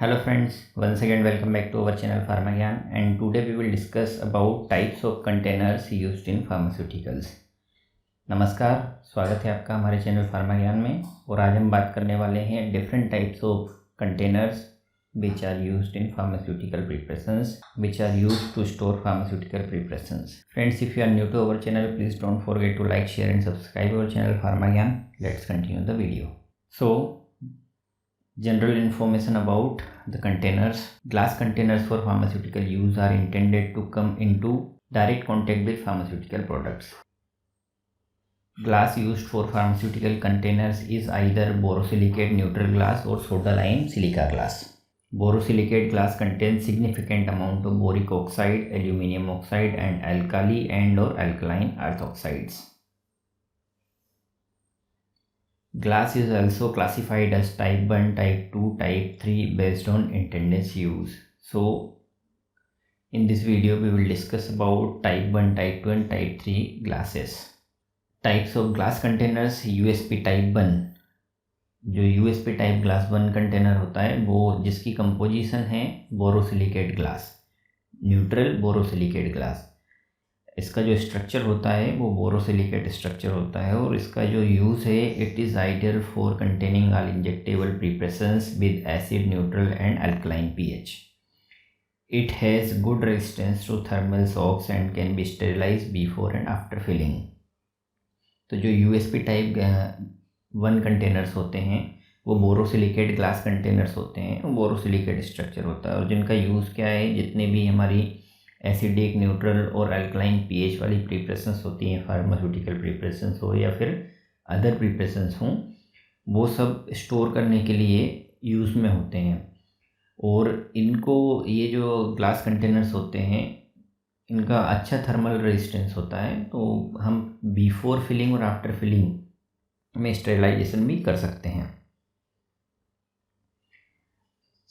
Hello friends, once again welcome back to our channel Pharma Gyan, and today we will discuss about types of containers used in pharmaceuticals. नमस्कार, स्वागत है आपका हमारे channel Pharma ज्ञान में। और आज हम बात करने वाले हैं different types of containers which are used in pharmaceutical preparations, which are used to store pharmaceutical preparations. Friends, if you are new to our channel, please don't forget to like, share and subscribe our channel Pharma Gyan. Let's continue the video. So general information about the containers. Glass containers for pharmaceutical use are intended to come into direct contact with pharmaceutical products. Glass used for pharmaceutical containers is either borosilicate neutral glass or soda-lime-silica glass. Borosilicate glass contains significant amount of boric oxide, aluminium oxide and alkali and or alkaline earth oxides. Glass is also classified as type 1, type 2, type 3 based on intended use. So in this video we will discuss about type 1, type 2 and type 3 glasses. Types of glass containers. USP type 1, जो USP type glass 1 container होता है वो जिसकी composition है borosilicate glass, neutral borosilicate glass. इसका जो structure होता है वो बोरोसिलिकेट स्ट्रक्चर होता है और इसका जो यूज़ है it is ideal for containing all injectable preparations with acid, neutral and alkaline pH. It has good resistance to thermal shocks and can be sterilized before and after filling. तो जो USP type 1 containers होते हैं वो borosilicate glass containers होते हैं, borosilicate structure होता है और जिनका यूज़ क्या है, जितने भी हमारी एसिडिक, न्यूट्रल और अल्कलाइन pH वाली प्रिपरेशंस होती हैं, फार्मास्यूटिकल प्रिपरेशंस हो या फिर अदर प्रिपरेशंस हों, वो सब स्टोर करने के लिए यूज़ में होते हैं। और इनको ये जो ग्लास कंटेनर्स होते हैं इनका अच्छा थर्मल रेजिस्टेंस होता है, तो हम बिफोर फिलिंग और आफ्टर फिलिंग में स्टेरिलाइजेशन भी कर सकते हैं।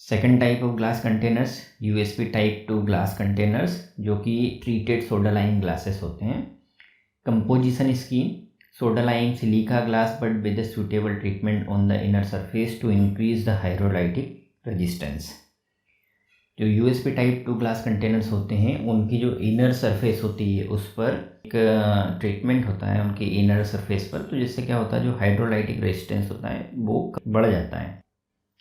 Second type of glass containers, USP type 2 glass containers, जो कि ट्रीटेड सोडा लाइम ग्लासेस होते हैं। कंपोजिशन इसकी soda lime silica glass but with suitable treatment on the inner surface to increase the hydrolytic resistance. जो USP type 2 glass containers होते हैं उनकी जो इनर सरफेस होती है उस पर एक ट्रीटमेंट होता है उनके इनर सरफेस पर, तो जिससे क्या होता है जो हाइड्रोलाइटिक रेजिस्टेंस होता है वो बढ़ जाता है।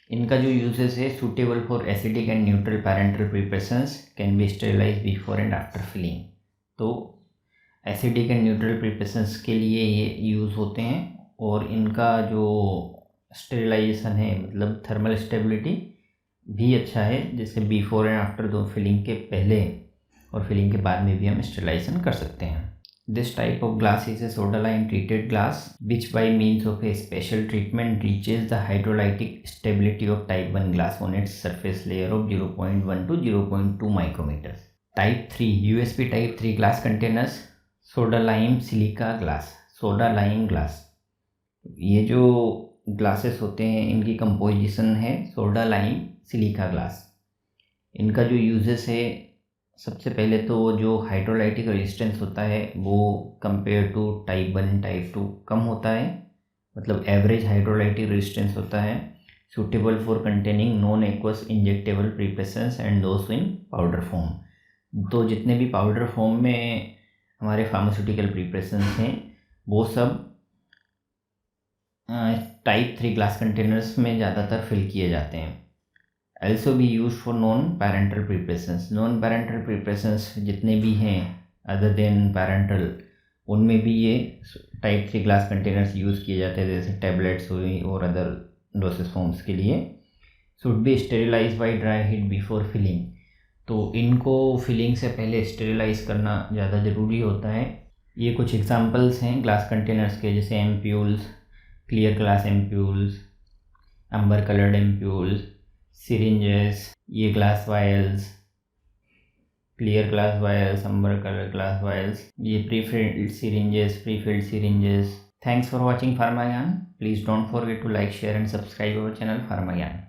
इनका जो यूजेस है suitable for acidic and neutral parenteral preparations, can be sterilize before and after filling. तो एसिडिक एंड न्यूट्रल प्रिपरेशंस के लिए ये यूज़ होते हैं और इनका जो स्टेरिलाइजेशन है मतलब थर्मल स्टेबिलिटी भी अच्छा है, जिससे बिफोर एंड आफ्टर दो फिलिंग के पहले और फिलिंग के बाद में भी हम स्टेरिलाइजेशन कर सकते हैं। This type of glass is a soda lime treated glass which by means of a special treatment reaches the hydrolytic stability of type 1 glass on its surface layer of 0.1 to 0.2 micrometre. Type 3 USP type 3 glass containers, soda lime silica glass, soda lime glass. ये जो glasses होते हैं इनकी composition है soda lime silica glass. इनका जो uses है, सबसे पहले तो जो हाइड्रोलाइटिक रेजिस्टेंस होता है वो कंपेयर टू टाइप 1 टाइप 2 कम होता है, मतलब एवरेज हाइड्रोलाइटिक रेजिस्टेंस होता है। Suitable for containing non aqueous injectable preparations and those in powder form. तो जितने भी पाउडर फॉर्म में हमारे फार्मास्यूटिकल प्रिपरेशंस हैं वो सब टाइप 3 ग्लास कंटेनर्स में ज़्यादातर फिल किए जाते हैं। also be used for non-parental preparations. Non-parental preparations जितने भी हैं अदर देन पैरेंटल, उनमें भी ये टाइप 3 ग्लास कंटेनर्स यूज़ किए जाते हैं, जैसे टैबलेट्स हुई और अदर डोसेज फॉर्म्स के लिए। Should be sterilize by dry heat before filling. तो इनको फिलिंग से पहले स्टेरिलाइज करना ज़्यादा ज़रूरी होता है। ये कुछ एग्जांपल्स हैं ग्लास कंटेनर्स के, जैसे ampoules, clear glass ampoules, amber coloured ampoules, syringes, ये glass vials, clear glass vials, amber colour glass vials, ये prefilled syringes, prefilled syringes. Thanks for watching Pharma Gyan. Please don't forget to like, share and subscribe our channel Pharma ज्ञान।